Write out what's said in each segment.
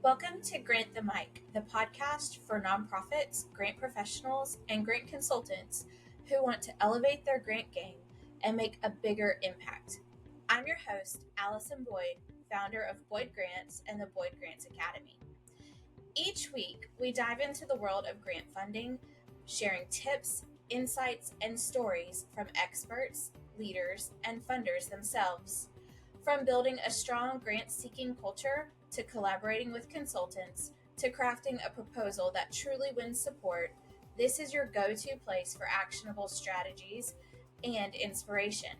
Welcome to Grant the Mic, the podcast for nonprofits, grant professionals, and grant consultants who want to elevate their grant game and make a bigger impact. I'm your host, Allison Boyd, founder of Boyd Grants and the Boyd Grants Academy. Each week, we dive into the world of grant funding, sharing tips, insights, and stories from experts, leaders, and funders themselves. From building a strong grant-seeking culture to collaborating with consultants to crafting a proposal that truly wins support, this is your go-to place for actionable strategies and inspiration.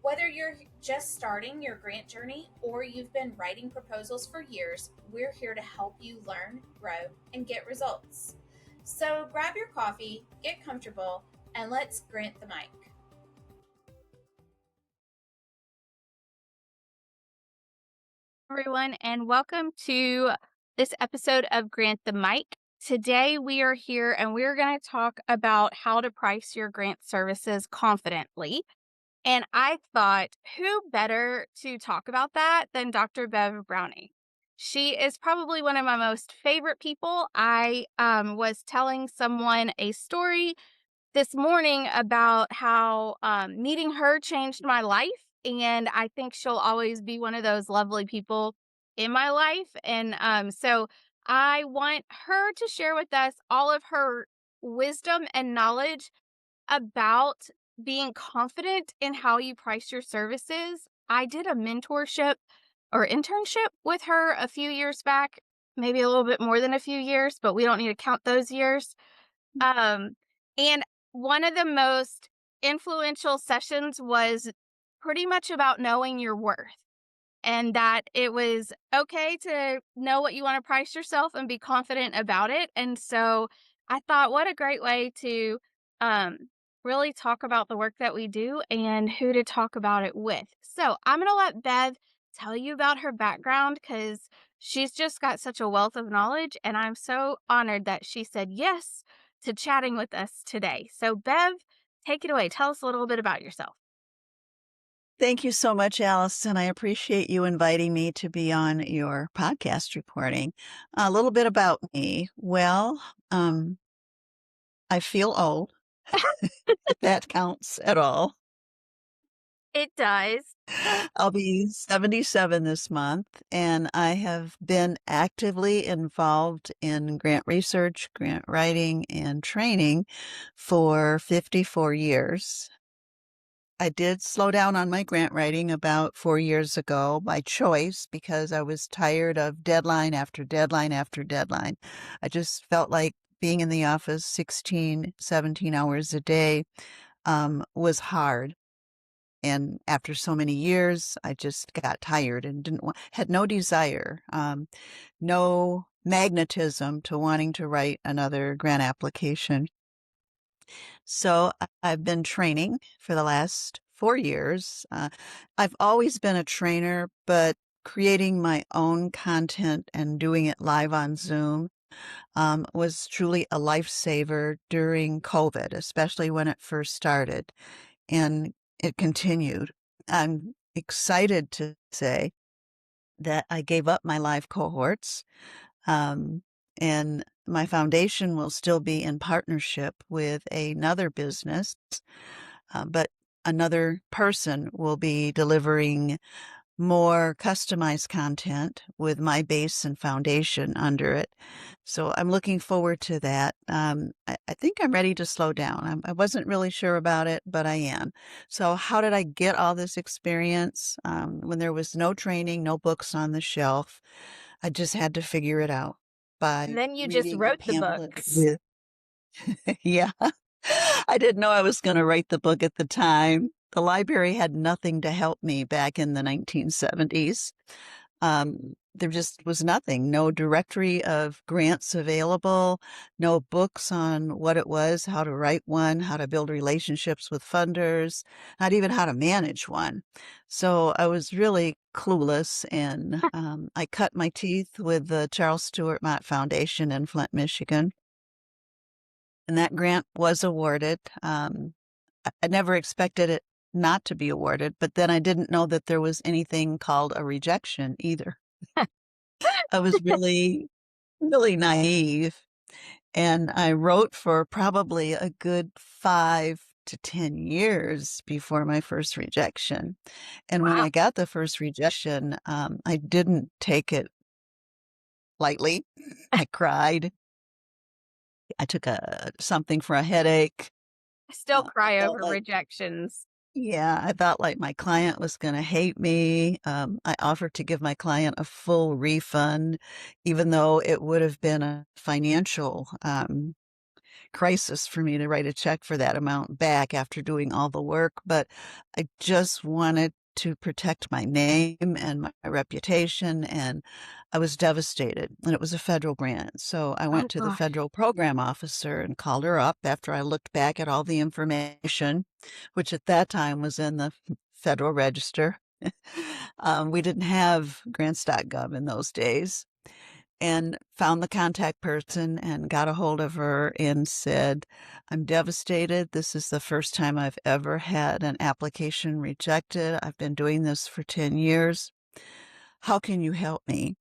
Whether you're just starting your grant journey or you've been writing proposals for years, we're here to help you learn, grow, and get results. So grab your coffee, get comfortable, and let's grant the mic. Everyone, and welcome to this episode of Grant the Mic. Today we are here and we're going to talk about how to price your grant services confidently. And I thought, who better to talk about that than Dr. Bev Browning? She is probably one of my most favorite people. I was telling someone a story this morning about how meeting her changed my life. And I think she'll always be one of those lovely people in my life. And so I want her to share with us all of her wisdom and knowledge about being confident in how you price your services. I did a mentorship or internship with her a few years back, maybe a little bit more than a few years, but we don't need to count those years. And one of the most influential sessions was pretty much about knowing your worth and that it was okay to know what you want to price yourself and be confident about it. And so I thought, what a great way to um, really talk about the work that we do and who to talk about it with. So I'm going to let Bev tell you about her background because she's just got such a wealth of knowledge. And I'm so honored that she said yes to chatting with us today. So Bev, take it away. Tell us a little bit about yourself. Thank you so much, Allison. I appreciate you inviting me to be on your podcast recording. A little bit about me. Well, I feel old, if that counts at all. It does. I'll be 77 this month, and I have been actively involved in grant research, grant writing, and training for 54 years. I did slow down on my grant writing about 4 years ago by choice because I was tired of deadline after deadline after deadline. I just felt like being in the office 16, 17 hours a day was hard. And after so many years, I just got tired and had no desire, no magnetism to wanting to write another grant application. So I've been training for the last 4 years. I've always been a trainer, but creating my own content and doing it live on Zoom was truly a lifesaver during COVID, especially when it first started. And it continued. I'm excited to say that I gave up my live cohorts. And my foundation will still be in partnership with another business, but another person will be delivering more customized content with my base and foundation under it. So I'm looking forward to that. I think I'm ready to slow down. I wasn't really sure about it, but I am. So how did I get all this experience? When there was no training, no books on the shelf, I just had to figure it out And by then you just reading a wrote the pamphlet books. with, yeah. I didn't know I was going to write the book at the time. The library had nothing to help me back in the 1970s. There just was nothing, no directory of grants available, no books on what it was, how to write one, how to build relationships with funders, not even how to manage one. So I was really clueless, and I cut my teeth with the Charles Stewart Mott Foundation in Flint, Michigan. And that grant was awarded. I never expected it not to be awarded, but then I didn't know that there was anything called a rejection either. I was really, really naive. And I wrote for probably a good 5 to 10 years before my first rejection. And when Wow. I got the first rejection, I didn't take it lightly. I cried. I took something for a headache. I still I cry felt over like, rejections. yeah, I felt like my client was going to hate me. I offered to give my client a full refund, even though it would have been a financial crisis for me to write a check for that amount back after doing all the work, but I just wanted to protect my name and my reputation, and I was devastated. And it was a federal grant. So I Oh went to the gosh. federal program officer and called her up after I looked back at all the information, which at that time was in the Federal Register. We didn't have grants.gov in those days, and found the contact person and got a hold of her and said, I'm devastated. This is the first time I've ever had an application rejected. I've been doing this for 10 years. How can you help me?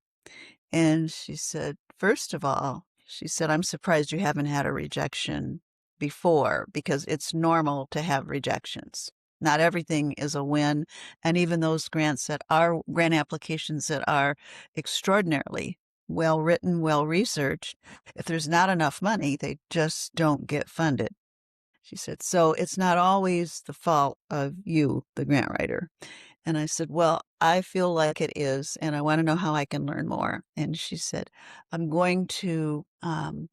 And she said, first of all, she said, I'm surprised you haven't had a rejection before because it's normal to have rejections. Not everything is a win. And even those grant applications that are extraordinarily well written, well researched, if there's not enough money, they just don't get funded. She said, so it's not always the fault of you, the grant writer. And I said, well, I feel like it is, and I want to know how I can learn more. And she said, I'm going to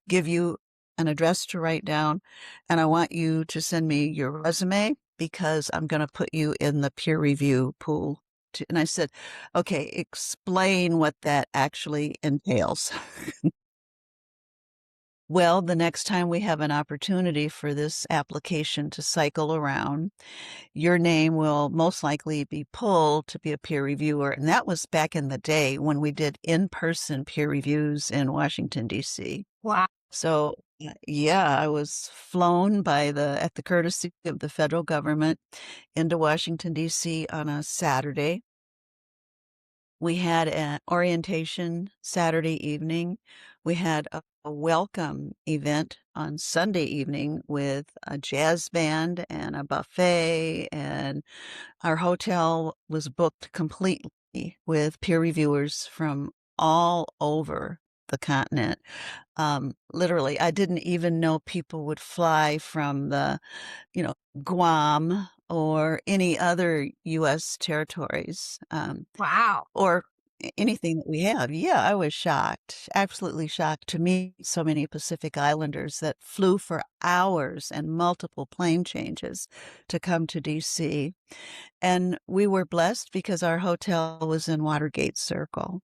give you an address to write down, and I want you to send me your resume because I'm going to put you in the peer review pool. And I said, okay, explain what that actually entails. Well, the next time we have an opportunity for this application to cycle around, your name will most likely be pulled to be a peer reviewer. And that was back in the day when we did in-person peer reviews in Washington, D.C. Wow. So, yeah, I was flown at the courtesy of the federal government into Washington, D.C. on a Saturday. We had an orientation Saturday evening. We had a welcome event on Sunday evening with a jazz band and a buffet, and our hotel was booked completely with peer reviewers from all over the continent. Literally, I didn't even know people would fly from you know, Guam or any other U.S. territories. Wow. Or anything that we have. Yeah, I was shocked, absolutely shocked to meet so many Pacific Islanders that flew for hours and multiple plane changes to come to DC. And we were blessed because our hotel was in Watergate Circle.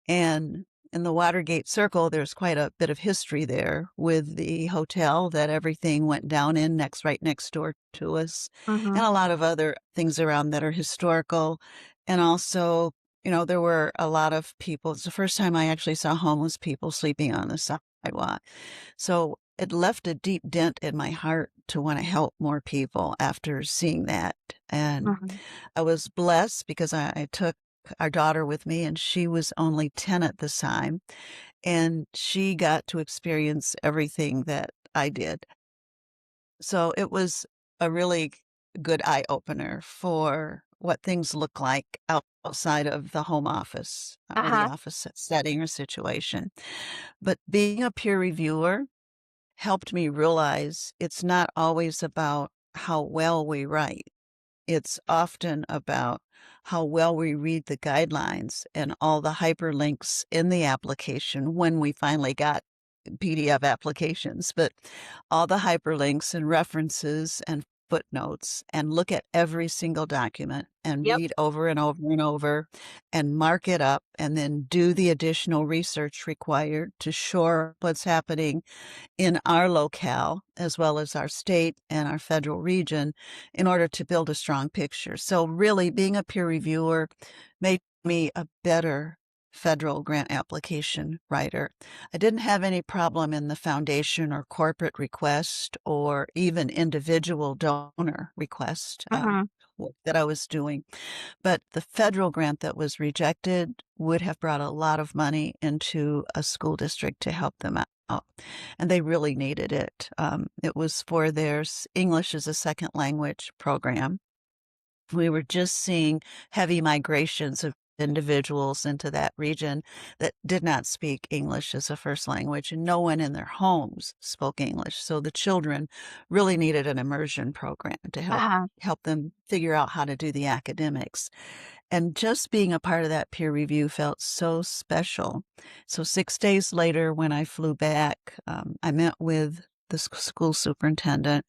And in the Watergate Circle, there's quite a bit of history there with the hotel that everything went down in right next door to us, Mm-hmm. and a lot of other things around that are historical. And also, there were a lot of people. It's the first time I actually saw homeless people sleeping on the sidewalk. So it left a deep dent in my heart to want to help more people after seeing that. And Mm-hmm. I was blessed because I took our daughter with me, and she was only 10 at the time, and she got to experience everything that I did. So it was a really good eye opener for what things look like outside of the home office or the Uh-huh. office setting or situation. But being a peer reviewer helped me realize it's not always about how well we write. It's often about how well we read the guidelines and all the hyperlinks in the application when we finally got PDF applications, but all the hyperlinks and references and footnotes, and look at every single document and Yep. read over and over and over and mark it up, and then do the additional research required to shore up what's happening in our locale, as well as our state and our federal region, in order to build a strong picture. So really, being a peer reviewer made me a better federal grant application writer. I didn't have any problem in the foundation or corporate request or even individual donor request. Mm-hmm. work that I was doing. But the federal grant that was rejected would have brought a lot of money into a school district to help them out, and they really needed it. It was for their English as a second language program. We were just seeing heavy migrations of individuals into that region that did not speak English as a first language, and no one in their homes spoke English. So the children really needed an immersion program to Uh-huh. help them figure out how to do the academics. And just being a part of that peer review felt so special. So 6 days later, when I flew back, I met with the school superintendent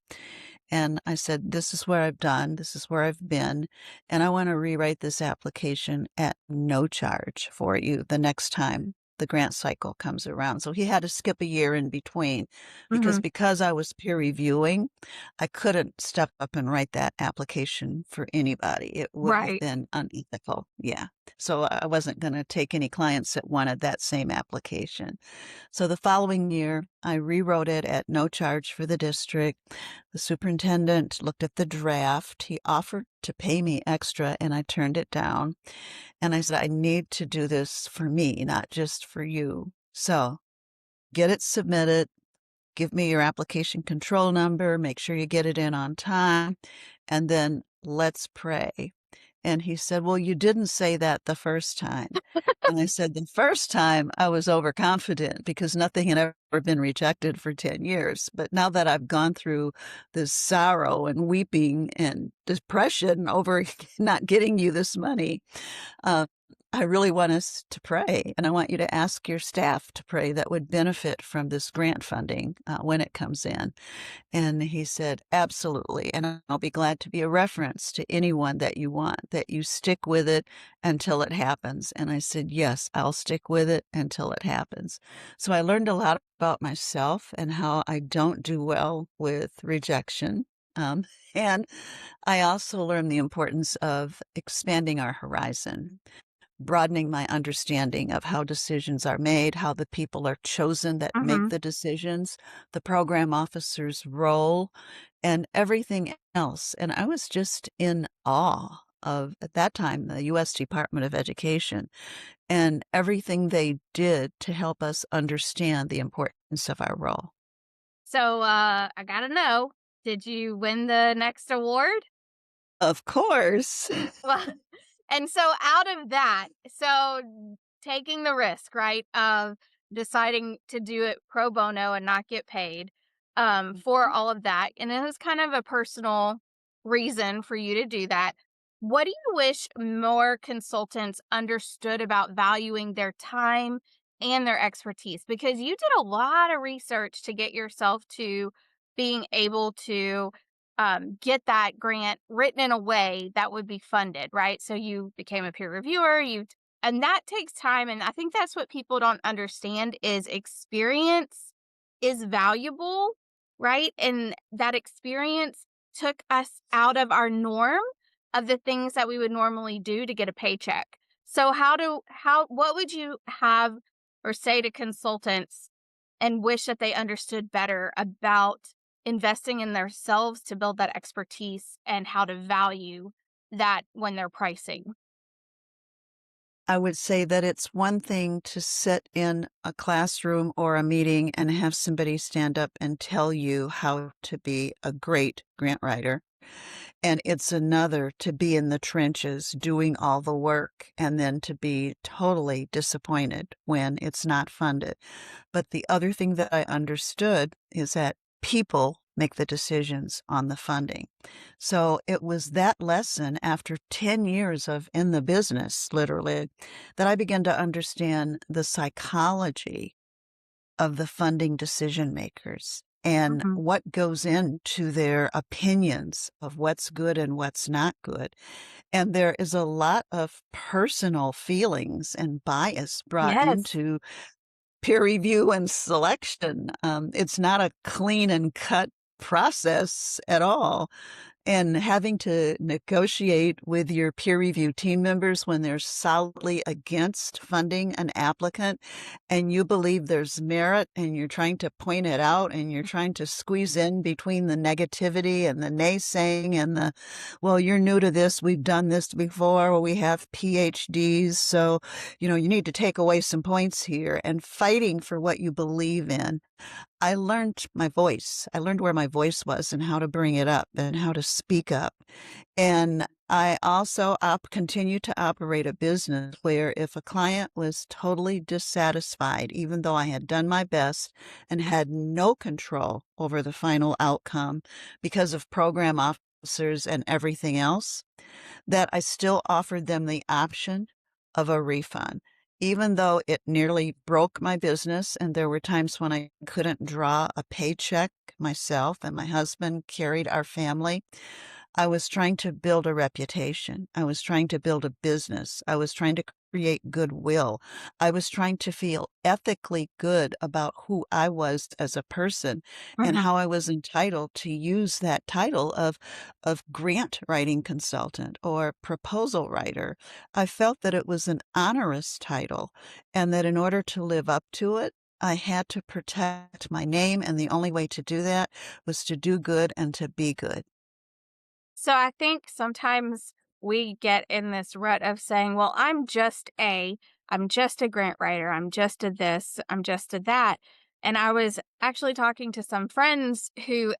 and I said, "This is what I've done. This is where I've been. And I want to rewrite this application at no charge for you the next time the grant cycle comes around." So he had to skip a year in between Mhm. because I was peer reviewing, I couldn't step up and write that application for anybody. It would have Right. been unethical. Yeah. So I wasn't going to take any clients that wanted that same application. So the following year, I rewrote it at no charge for the district. The superintendent looked at the draft. He offered to pay me extra, and I turned it down. And I said, "I need to do this for me, not just for you. So get it submitted. Give me your application control number. Make sure you get it in on time. And then let's pray." And he said, "Well, you didn't say that the first time." And I said, "The first time I was overconfident because nothing had ever been rejected for 10 years. But now that I've gone through this sorrow and weeping and depression over not getting you this money, uh, I really want us to pray. And I want you to ask your staff to pray that would benefit from this grant funding when it comes in." And he said, "Absolutely. And I'll be glad to be a reference to anyone that you want, that you stick with it until it happens." And I said, "Yes, I'll stick with it until it happens." So I learned a lot about myself and how I don't do well with rejection. Um, and I also learned the importance of expanding our horizon, broadening my understanding of how decisions are made, how the people are chosen that make Mhm. the decisions, the program officer's role, and everything else. And I was just in awe of, at that time, the U.S. Department of Education and everything they did to help us understand the importance of our role. So, I gotta know, did you win the next award? Of course. Well, and so out of that, so taking the risk, right, of deciding to do it pro bono and not get paid, for all of that, and it was kind of a personal reason for you to do that. What do you wish more consultants understood about valuing their time and their expertise? Because you did a lot of research to get yourself to being able to get that grant written in a way that would be funded, right? So you became a peer reviewer, and that takes time. And I think that's what people don't understand is experience is valuable, right? And that experience took us out of our norm of the things that we would normally do to get a paycheck. So what would you have or say to consultants and wish that they understood better about investing in themselves to build that expertise and how to value that when they're pricing? I would say that it's one thing to sit in a classroom or a meeting and have somebody stand up and tell you how to be a great grant writer. And it's another to be in the trenches doing all the work and then to be totally disappointed when it's not funded. But the other thing that I understood is that people make the decisions on the funding. So it was that lesson after 10 years of in the business, literally, that I began to understand the psychology of the funding decision makers and Mhm. what goes into their opinions of what's good and what's not good. And there is a lot of personal feelings and bias brought Yes. into peer review and selection. It's not a clean and cut process at all. and having to negotiate with your peer review team members when they're solidly against funding an applicant and you believe there's merit and you're trying to point it out and you're trying to squeeze in between the negativity and the naysaying and the, well, you're new to this, we've done this before, we have PhDs, so, you need to take away some points here, and fighting for what you believe in. I learned my voice. I learned where my voice was and how to bring it up and how to speak up. And I also continue to operate a business where if a client was totally dissatisfied, even though I had done my best and had no control over the final outcome because of program officers and everything else, that I still offered them the option of a refund. Even though it nearly broke my business, and there were times when I couldn't draw a paycheck myself, and my husband carried our family, I was trying to build a reputation. I was trying to build a business. I was trying to create goodwill. I was trying to feel ethically good about who I was as a person and Mhm. how I was entitled to use that title of grant writing consultant or proposal writer. I felt that it was an onerous title and that in order to live up to it, I had to protect my name, and the only way to do that was to do good and to be good. So I think sometimes we get in this rut of saying, well, I'm just a grant writer. I'm just a this, I'm just a that. And I was actually talking to some friends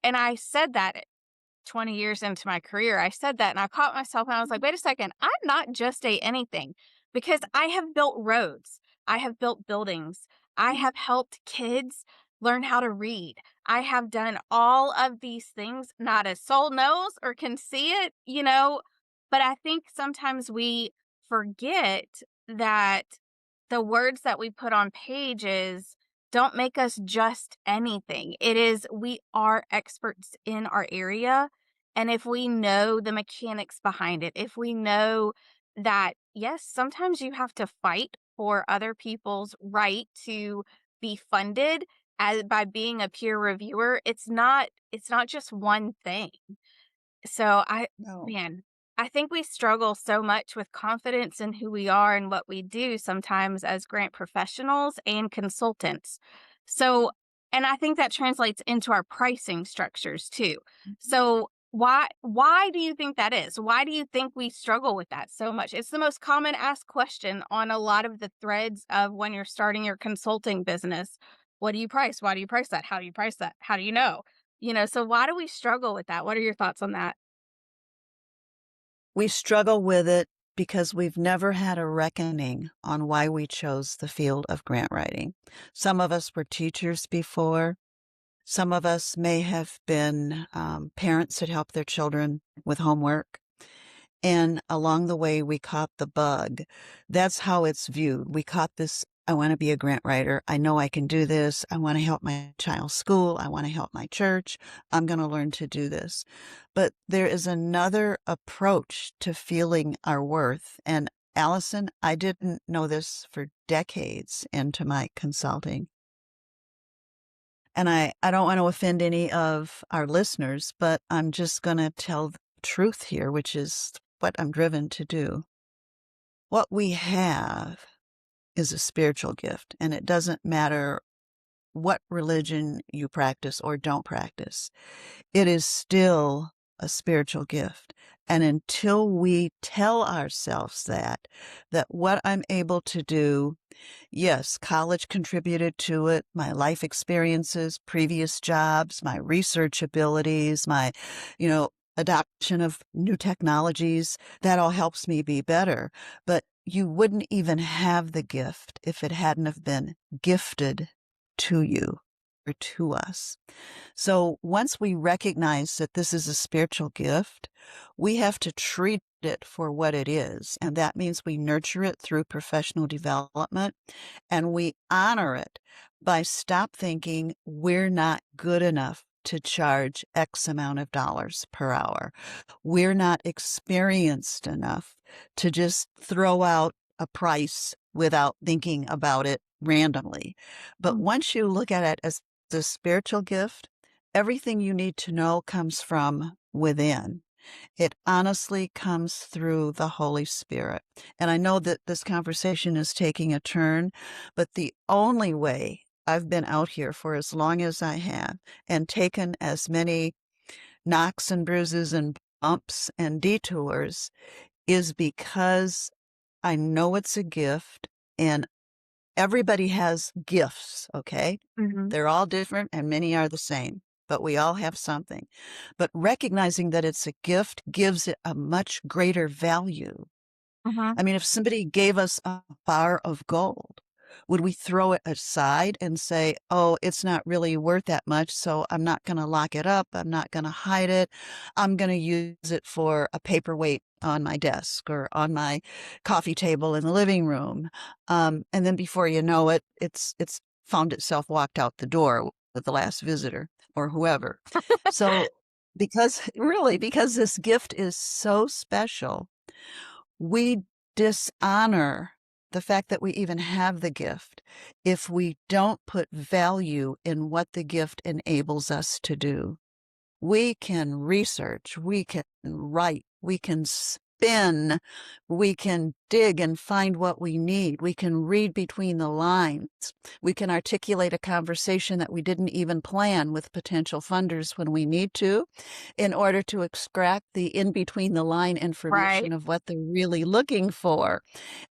and I said that 20 years into my career, I said that and I caught myself and I was like, wait a second, I'm not just a anything because I have built roads, I have built buildings, I have helped kids learn how to read. I have done all of these things. Not a soul knows or can see it. But I think sometimes we forget that the words that we put on pages don't make us just anything. We are experts in our area. And if we know the mechanics behind it, if we know that, yes, sometimes you have to fight for other people's right to be funded by being a peer reviewer, it's not just one thing. So No. man, I think we struggle so much with confidence in who we are and what we do sometimes as grant professionals and consultants. So, and I think that translates into our pricing structures too. So, why do you think that is? Why do you think we struggle with that so much? It's the most common asked question on a lot of the threads of when you're starting your consulting business. What do you price? Why do you price that? How do you price that? How do you know? So why do we struggle with that? What are your thoughts on that? We struggle with it because we've never had a reckoning on why we chose the field of grant writing. Some of us were teachers before. Some of us may have been parents that help their children with homework. And along the way, we caught the bug. That's how it's viewed. We caught this. I want to be a grant writer. I know I can do this. I want to help my child's school. I want to help my church. I'm going to learn to do this. But there is another approach to feeling our worth. And Allison, I didn't know this for decades into my consulting. And I don't want to offend any of our listeners, but I'm just going to tell the truth here, which is what I'm driven to do. What we have is a spiritual gift, and it doesn't matter what religion you practice or don't practice. It is still a spiritual gift. And until we tell ourselves that what I'm able to do, yes, college contributed to it, my life experiences, previous jobs, my research abilities, my, adoption of new technologies, that all helps me be better. But you wouldn't even have the gift if it hadn't have been gifted to you or to us. So once we recognize that this is a spiritual gift, we have to treat it for what it is. And that means we nurture it through professional development and we honor it by stop thinking we're not good enough to charge X amount of dollars per hour. We're not experienced enough to just throw out a price without thinking about it randomly. But once you look at it as a spiritual gift, everything you need to know comes from within. It honestly comes through the Holy Spirit. And I know that this conversation is taking a turn, but the only way I've been out here for as long as I have and taken as many knocks and bruises and bumps and detours is because I know it's a gift, and everybody has gifts, okay? Mm-hmm. They're all different and many are the same, but we all have something. But recognizing that it's a gift gives it a much greater value. Mm-hmm. I mean, if somebody gave us a bar of gold, would we throw it aside and say, oh, it's not really worth that much, so I'm not going to lock it up. I'm not going to hide it. I'm going to use it for a paperweight on my desk or on my coffee table in the living room. And then before you know it, it's found itself walked out the door with the last visitor or whoever. So because this gift is so special, we dishonor the fact that we even have the gift if we don't put value in what the gift enables us to do. We can research, we can write, we can spin, we can dig and find what we need. We can read between the lines. We can articulate a conversation that we didn't even plan with potential funders when we need to in order to extract the in between the line information Right. of what they're really looking for.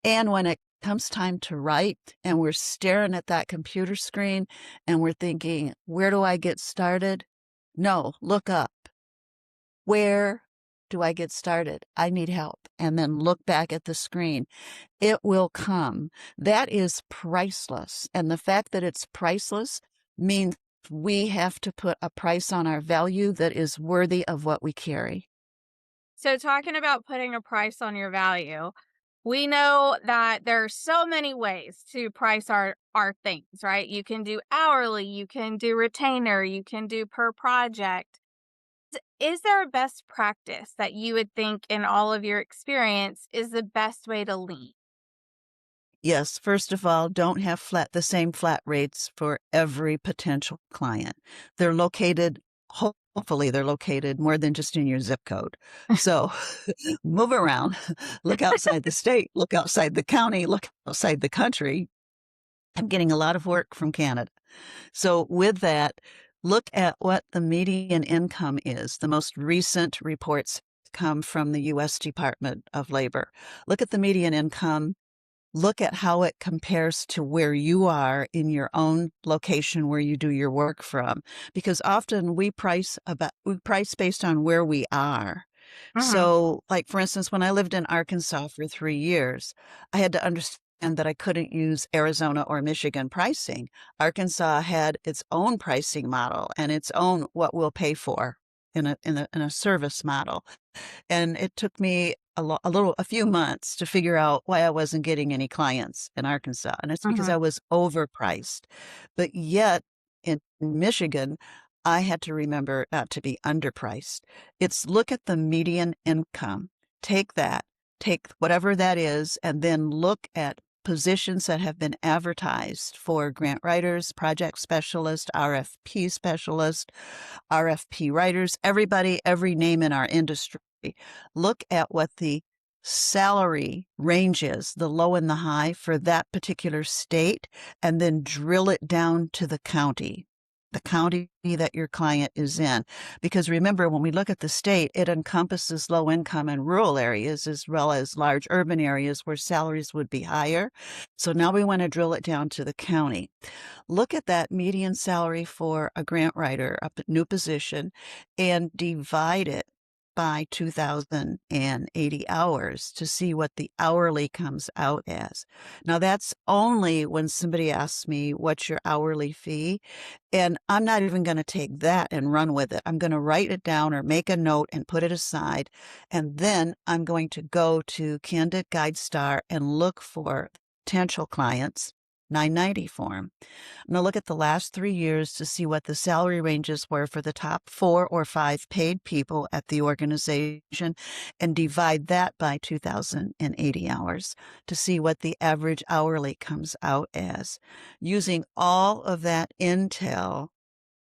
And when it comes time to write and we're staring at that computer screen and we're thinking, where do I get started? No, look up. Where do I get started? I need help. And then look back at the screen. It will come. That is priceless. And the fact that it's priceless means we have to put a price on our value that is worthy of what we carry. So, talking about putting a price on your value, we know that there are so many ways to price our things, right? You can do hourly, you can do retainer, you can do per project. Is there a best practice that you would think in all of your experience is the best way to lead? Yes, first of all, don't have the same flat rates for every potential client. They're located, hopefully they're located more than just in your zip code. So move around, look outside the state, look outside the county, look outside the country. I'm getting a lot of work from Canada. So with that, look at what the median income is. The most recent reports come from the U.S. Department of Labor. Look at the median income. Look at how it compares to where you are in your own location where you do your work from, because often we price based on where we are. Hmm. So, like for instance, when I lived in Arkansas for 3 years, I had to understand that I couldn't use Arizona or Michigan pricing. Arkansas had its own pricing model and its own what we'll pay for in a service model. And it took me a few months to figure out why I wasn't getting any clients in Arkansas. And it's because Hmm. I was overpriced. But yet in Michigan, I had to remember not to be underpriced. It's look at the median income. Take that, take whatever that is, and then look at positions that have been advertised for grant writers, project specialist, RFP specialist, RFP writers, everybody, every name in our industry. Look at what the salary range is, the low and the high for that particular state, and then drill it down to the county that your client is in. Because remember, when we look at the state, it encompasses low income and rural areas as well as large urban areas where salaries would be higher. So now we want to drill it down to the county. Look at that median salary for a grant writer, a new position, and divide it by 2,080 hours to see what the hourly comes out as. Now, that's only when somebody asks me, what's your hourly fee? And I'm not even going to take that and run with it. I'm going to write it down or make a note and put it aside. And then I'm going to go to Candid GuideStar and look for potential clients, 990 form. I'm going to look at the last 3 years to see what the salary ranges were for the top 4 or 5 paid people at the organization and divide that by 2,080 hours to see what the average hourly comes out as. Using all of that intel,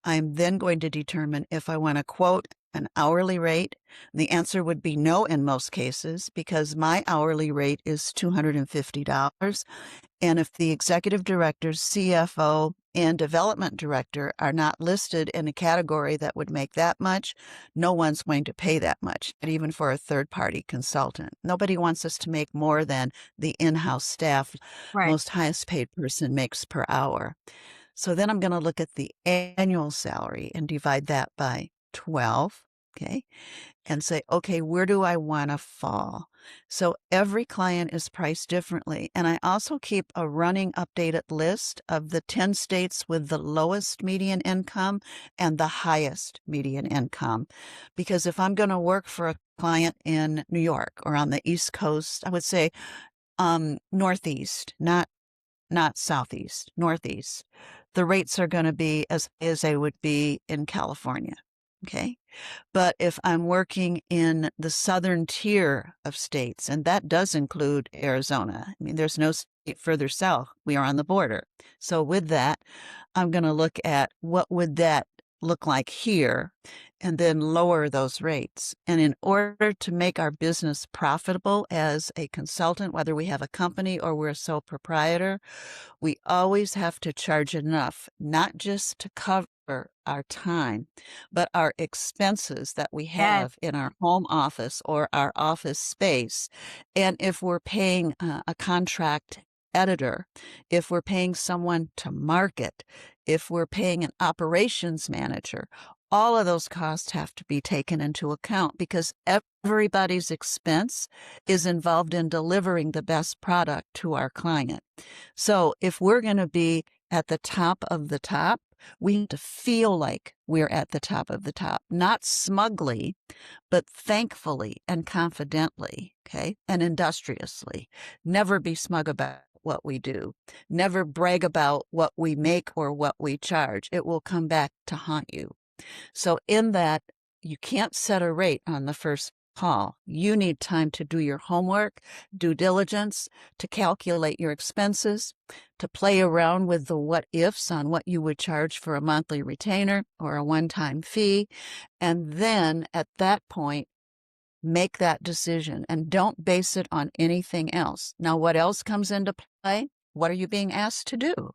I'm then going to determine if I want to quote an hourly rate? The answer would be no in most cases because my hourly rate is $250. And if the executive director, CFO, and development director are not listed in a category that would make that much, no one's going to pay that much, not even for a third-party consultant. Nobody wants us to make more than the in-house staff, Right. most highest paid person makes per hour. So then I'm going to look at the annual salary and divide that by 12, okay? And say, okay, where do I want to fall? So every client is priced differently. And I also keep a running updated list of the 10 states with the lowest median income and the highest median income. Because if I'm going to work for a client in New York or on the East Coast, I would say Northeast, not Southeast, Northeast. The rates are going to be as they would be in California. Okay. But if I'm working in the southern tier of states, and that does include Arizona, I mean, there's no state further south. We are on the border. So with that, I'm going to look at what would that look like here and then lower those rates. And in order to make our business profitable as a consultant, whether we have a company or we're a sole proprietor, we always have to charge enough, not just to cover our time, but our expenses that we Yes. have in our home office or our office space. And if we're paying a contract editor, if we're paying someone to market, if we're paying an operations manager, all of those costs have to be taken into account because everybody's expense is involved in delivering the best product to our client. So if we're going to be at the top of the top, we need to feel like we're at the top of the top, not smugly, but thankfully and confidently, okay, and industriously. Never be smug about what we do. Never brag about what we make or what we charge. It will come back to haunt you. So in that, you can't set a rate on the first call. You need time to do your homework, due diligence, to calculate your expenses, to play around with the what ifs on what you would charge for a monthly retainer or a one-time fee. And then at that point, make that decision and don't base it on anything else. Now, what else comes into play? What are you being asked to do?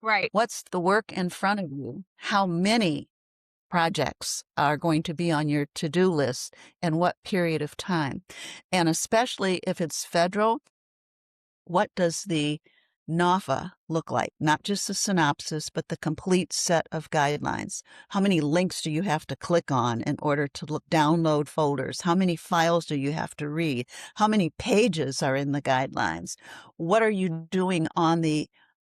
Right. What's the work in front of you? How many projects are going to be on your to-do list and what period of time? And especially if it's federal, what does the NAFA look like? Not just the synopsis, but the complete set of guidelines. How many links do you have to click on in order to download folders? How many files do you have to read? How many pages are in the guidelines? What are you doing on the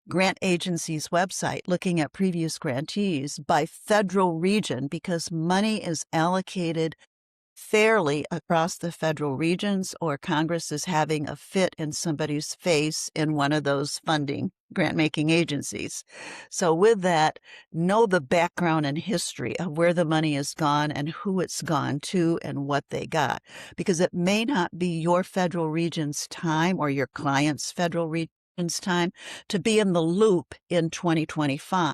grant agency's website looking at previous grantees by federal region, because money is allocated fairly across the federal regions, or Congress is having a fit in somebody's face in one of those funding grant-making agencies. So with that, know the background and history of where the money has gone and who it's gone to and what they got, because it may not be your federal region's time or your client's federal region's time to be in the loop in 2025.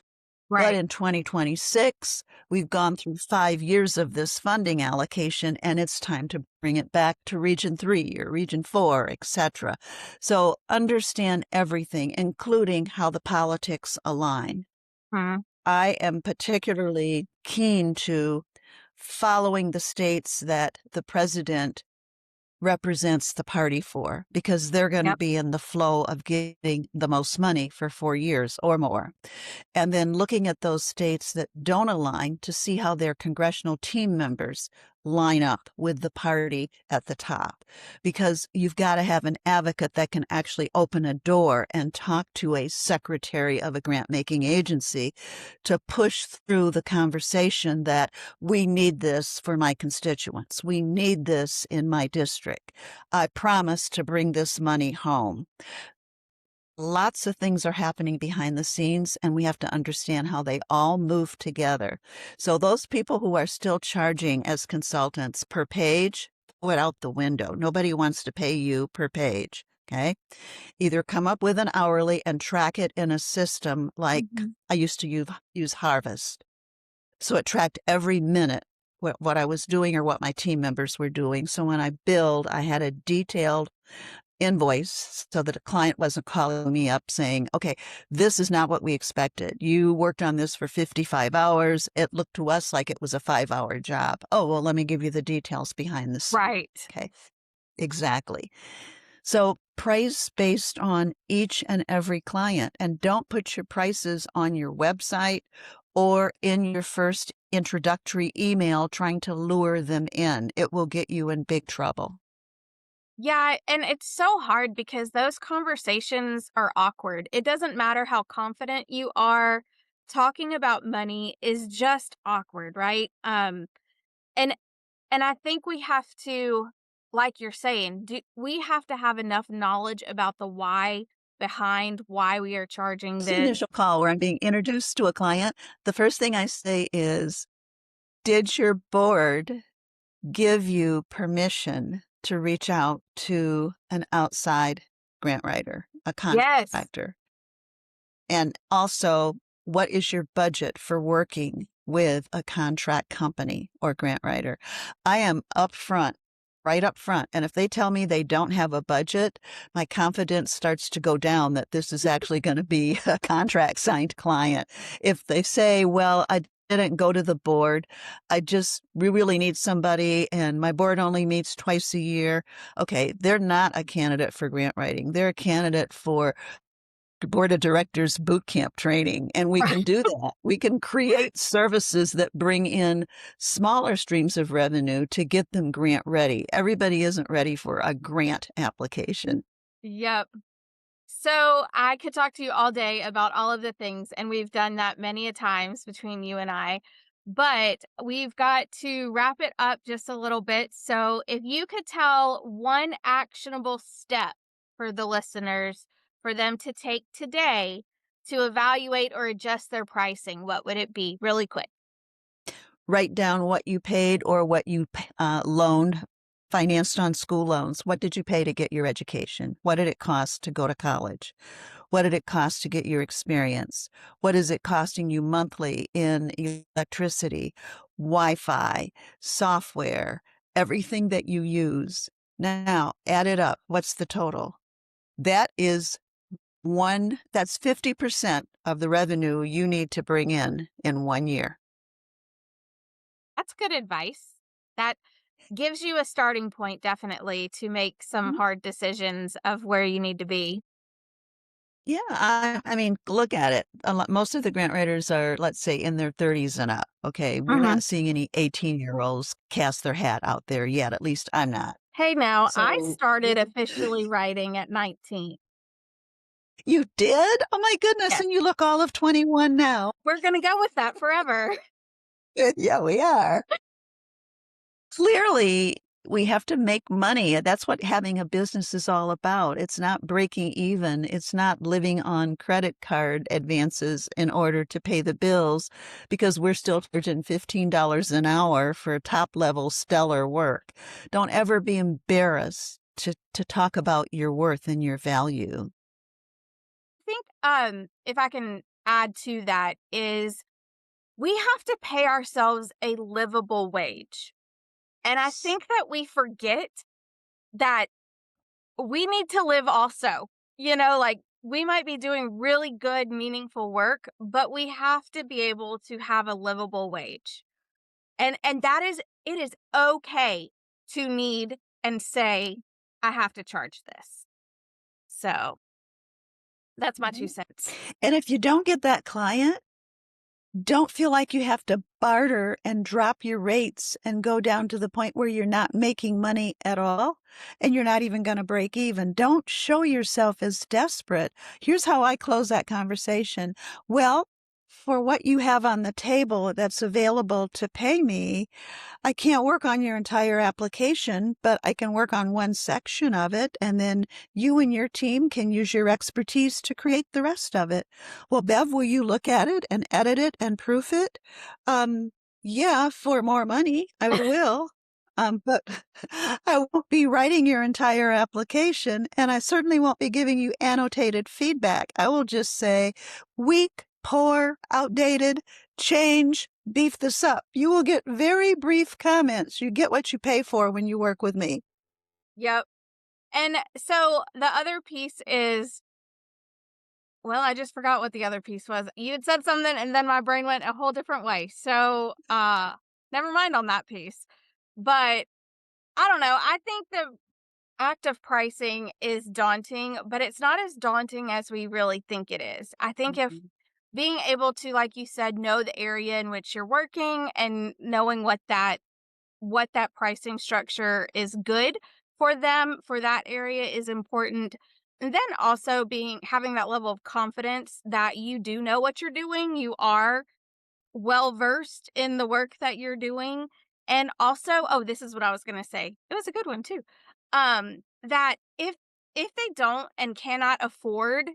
But Right. in 2026, we've gone through 5 years of this funding allocation, and it's time to bring it back to Region 3 or Region 4, etc. So understand everything, including how the politics align. Mhm. I am particularly keen to following the states that the president represents the party for, because they're going to Yep. be in the flow of getting the most money for 4 years or more. And then looking at those states that don't align to see how their congressional team members line up with the party at the top. Because you've got to have an advocate that can actually open a door and talk to a secretary of a grant-making agency to push through the conversation that we need this for my constituents. We need this in my district. I promise to bring this money home. Lots of things are happening behind the scenes, and we have to understand how they all move together. So those people who are still charging as consultants per page, throw it out the window. Nobody wants to pay you per page, okay? Either come up with an hourly and track it in a system like I used to use Harvest. So it tracked every minute what I was doing or what my team members were doing. So when I billed, I had a detailed invoice so that a client wasn't calling me up saying, okay, this is not what we expected. You worked on this for 55 hours. It looked to us like it was a 5-hour job. Oh, well, let me give you the details behind this. Right. Okay, exactly. So price based on each and every client, and don't put your prices on your website or in your first introductory email trying to lure them in. It will get you in big trouble. Yeah, and it's so hard because those conversations are awkward. It doesn't matter how confident you are. Talking about money is just awkward, right? And I think we have to, like you're saying, we have to have enough knowledge about the why behind why we are charging The this. initial call where I'm being introduced to a client, the first thing I say is, did your board give you permission to reach out to an outside grant writer, a Yes. contractor? And also, what is your budget for working with a contract company or grant writer? I am upfront, right up front. And if they tell me they don't have a budget, my confidence starts to go down that this is actually going to be a contract signed client. If they say, well, I didn't go to the board, we really need somebody, and my board only meets twice a year. Okay, they're not a candidate for grant writing. They're a candidate for board of directors boot camp training, and we can do that. We can create services that bring in smaller streams of revenue to get them grant ready. Everybody isn't ready for a grant application. Yep. So I could talk to you all day about all of the things, and we've done that many a times between you and I, but we've got to wrap it up just a little bit. So if you could tell one actionable step for the listeners for them to take today to evaluate or adjust their pricing, what would it be? Really quick. Write down what you paid or what you loaned, financed on school loans. What did you pay to get your education? What did it cost to go to college? What did it cost to get your experience? What is it costing you monthly in electricity, Wi-Fi, software, everything that you use? Now, add it up. What's the total? That is that's 50% of the revenue you need to bring in 1 year. That's good advice. That gives you a starting point, definitely, to make some hard decisions of where you need to be. Yeah, I mean, look at it. Most of the grant writers are, let's say, in their 30s and up. Okay, we're Mhm. not seeing any 18-year-olds cast their hat out there yet. At least I'm not. Hey, now, I So started officially writing at 19. you did? Oh my goodness! Yes, And you look all of 21 now. we're gonna go with that forever. Yeah, we are. Clearly, we have to make money. That's what having a business is all about. It's not breaking even. It's not living on credit card advances in order to pay the bills because we're still charging $15 an hour for top level stellar work. Don't ever be embarrassed to talk about your worth and your value. I think if I can add to that is we have to pay ourselves a livable wage. And I think that we forget that we need to live also. Like we might be doing really good, meaningful work, but we have to be able to have a livable wage. And that is it is okay to need and say, I have to charge this. So that's my 2 cents. And if you don't get that client, don't feel like you have to barter and drop your rates and go down to the point where you're not making money at all and you're not even going to break even. Don't show yourself as desperate. Here's how I close that conversation. Well, for what you have on the table that's available to pay me, I can't work on your entire application, but I can work on one section of it. And then you and your team can use your expertise to create the rest of it. Well, Bev, will you look at it and edit it and proof it? Yeah, for more money, I will. But I won't be writing your entire application, and I certainly won't be giving you annotated feedback. I will just say, weak poor, outdated, change, beef this up. You will get very brief comments. You get what you pay for when you work with me. Yep. And so the other piece is, well, I just forgot what the other piece was. You had said something and then my brain went a whole different way. So, never mind on that piece. But I don't know. I think the act of pricing is daunting, but it's not as daunting as we really think it is. I think if being able to, like you said, know the area in which you're working and knowing what that pricing structure is good for them for that area is important. And then also having that level of confidence that you do know what you're doing, you are well versed in the work that you're doing. And also, oh, this is what I was going to say. It was a good one too. That if they don't and cannot afford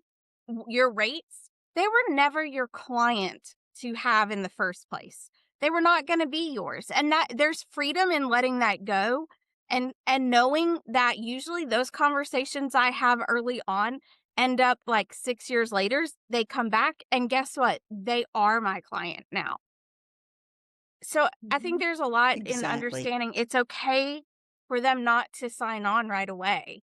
your rates, they were never your client to have in the first place. They were not going to be yours. And that there's freedom in letting that go and knowing that usually those conversations I have early on end up like 6 years later, they come back and guess what? They are my client now. So I think there's a lot in Exactly. understanding it's okay for them not to sign on right away.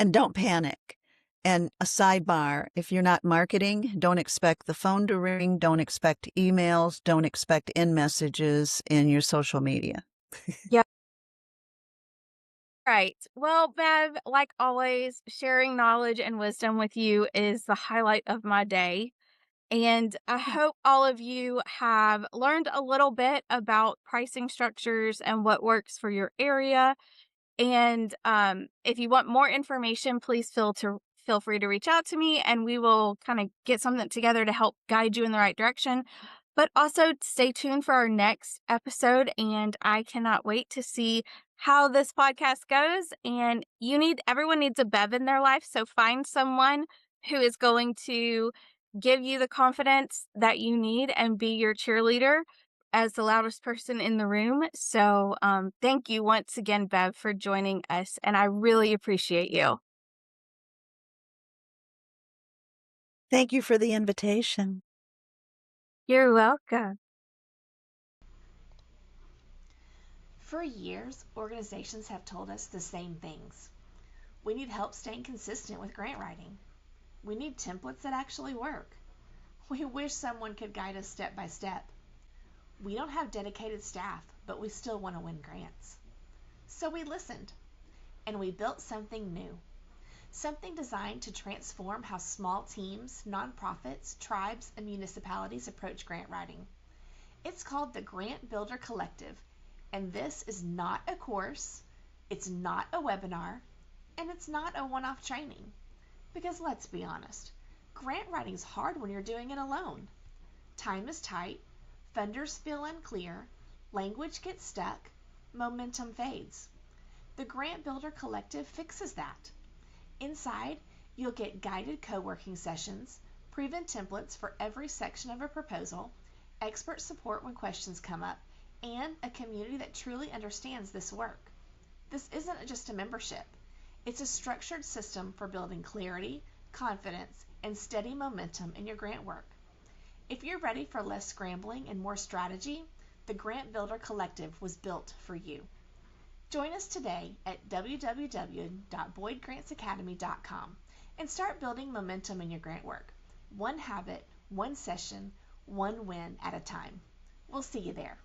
And don't panic. And a sidebar, if you're not marketing, don't expect the phone to ring, don't expect emails, don't expect in messages in your social media. Yeah. Right. Well, Bev, like always, sharing knowledge and wisdom with you is the highlight of my day. And I hope all of you have learned a little bit about pricing structures and what works for your area. And if you want more information, please feel free to reach out to me and we will kind of get something together to help guide you in the right direction. But also stay tuned for our next episode. And I cannot wait to see how this podcast goes. And everyone needs a Bev in their life. So find someone who is going to give you the confidence that you need and be your cheerleader as the loudest person in the room. So thank you once again, Bev, for joining us. And I really appreciate you. Thank you for the invitation. You're welcome. For years, organizations have told us the same things. We need help staying consistent with grant writing. We need templates that actually work. We wish someone could guide us step by step. We don't have dedicated staff, but we still want to win grants. So we listened, and we built something new. Something designed to transform how small teams, nonprofits, tribes, and municipalities approach grant writing. It's called the Grant Builder Collective, and this is not a course, it's not a webinar, and it's not a one-off training. Because let's be honest, grant writing's hard when you're doing it alone. Time is tight, funders feel unclear, language gets stuck, momentum fades. The Grant Builder Collective fixes that. Inside, you'll get guided co-working sessions, proven templates for every section of a proposal, expert support when questions come up, and a community that truly understands this work. This isn't just a membership. It's a structured system for building clarity, confidence, and steady momentum in your grant work. If you're ready for less scrambling and more strategy, the Grant Builder Collective was built for you. Join us today at www.boydgrantsacademy.com and start building momentum in your grant work. One habit, one session, one win at a time. We'll see you there.